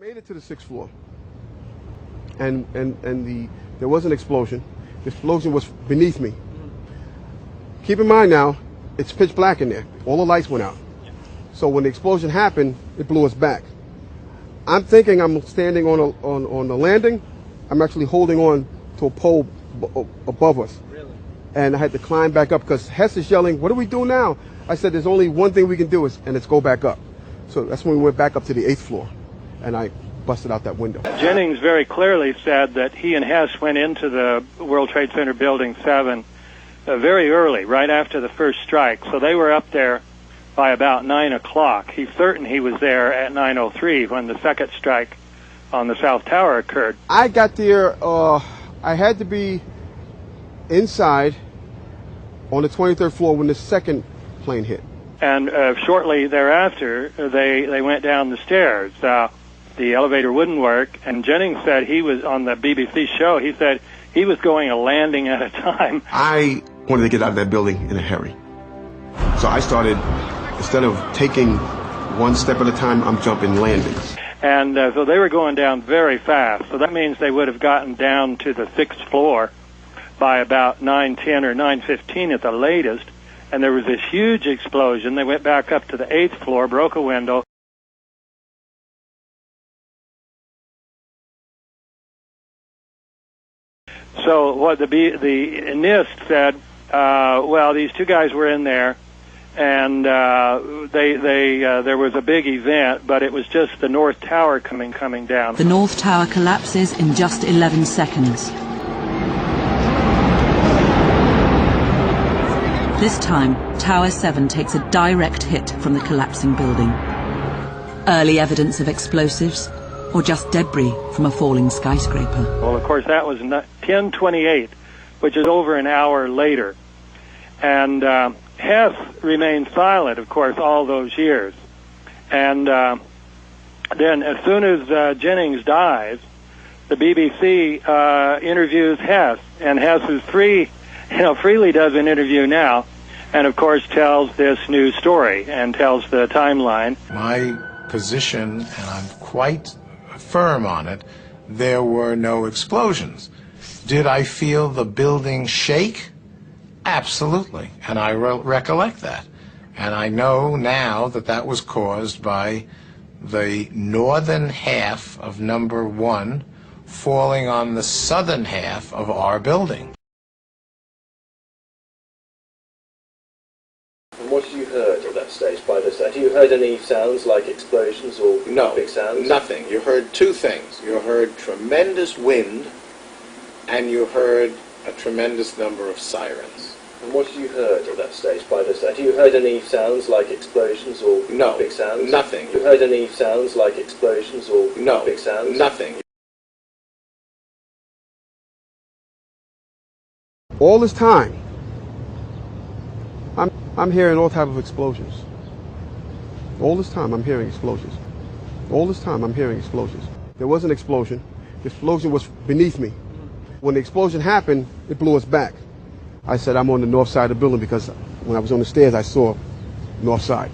Made it to the 6th floor, and there was an explosion. The explosion was beneath me. Keep in mind now, it's pitch black in there. All the lights went out. So when the explosion happened, it blew us back. I'm thinking I'm standing on the landing. I'm actually holding on to a pole above us. Really? And I had to climb back up because Hess is yelling, "What do we do now?" I said, "There's only one thing we can do, and it's go back up." So that's when we went back up to the 8th floor. And I busted out that window. Jennings very clearly said that he and Hess went into the World Trade Center Building 7 very early, right after the first strike. So they were up there by about 9 o'clock. He's certain he was there at 9:03 when the second strike on the South Tower occurred. I got there, I had to be inside on the 23rd floor when the second plane hit. And shortly thereafter, they went down the stairs. The elevator wouldn't work, and Jennings said he was on the BBC show. He said he was going a landing at a time. I wanted to get out of that building in a hurry. So I started, instead of taking one step at a time, I'm jumping landings. And so they were going down very fast. So that means they would have gotten down to the 6th floor by about 9:10 or 9:15 at the latest. And there was this huge explosion. They went back up to the 8th floor, broke a window. So what the NIST said, well, these two guys were in there, and there was a big event, but it was just the North Tower coming down. The North Tower collapses in just 11 seconds. This time, Tower 7 takes a direct hit from the collapsing building. Early evidence of explosives, or just debris from a falling skyscraper. Well, of course, that was 10:28, which is over an hour later. And Hess remained silent, of course, all those years. And then as soon as Jennings dies, the BBC interviews Hess, and Hess is freely does an interview now, and of course tells this new story and tells the timeline. My position, and I'm quite firm on it, there were no explosions. Did I feel the building shake? Absolutely, and I recollect that. And I know now that that was caused by the northern half of number 1 falling on the southern half of our building. And what have you heard at that stage by this? Have you heard any sounds like explosions or big sounds? No, nothing. You heard two things. You heard tremendous wind, and you heard a tremendous number of sirens. And what have you heard at that stage by this? Have you heard any sounds like explosions or big sounds? Nothing. Have you heard any sounds like explosions or big sounds? Nothing. All this time, I'm hearing all type of explosions. All this time I'm hearing explosions. All this time I'm hearing explosions. There was an explosion. The explosion was beneath me. When the explosion happened, it blew us back. I said I'm on the north side of the building because when I was on the stairs I saw north side.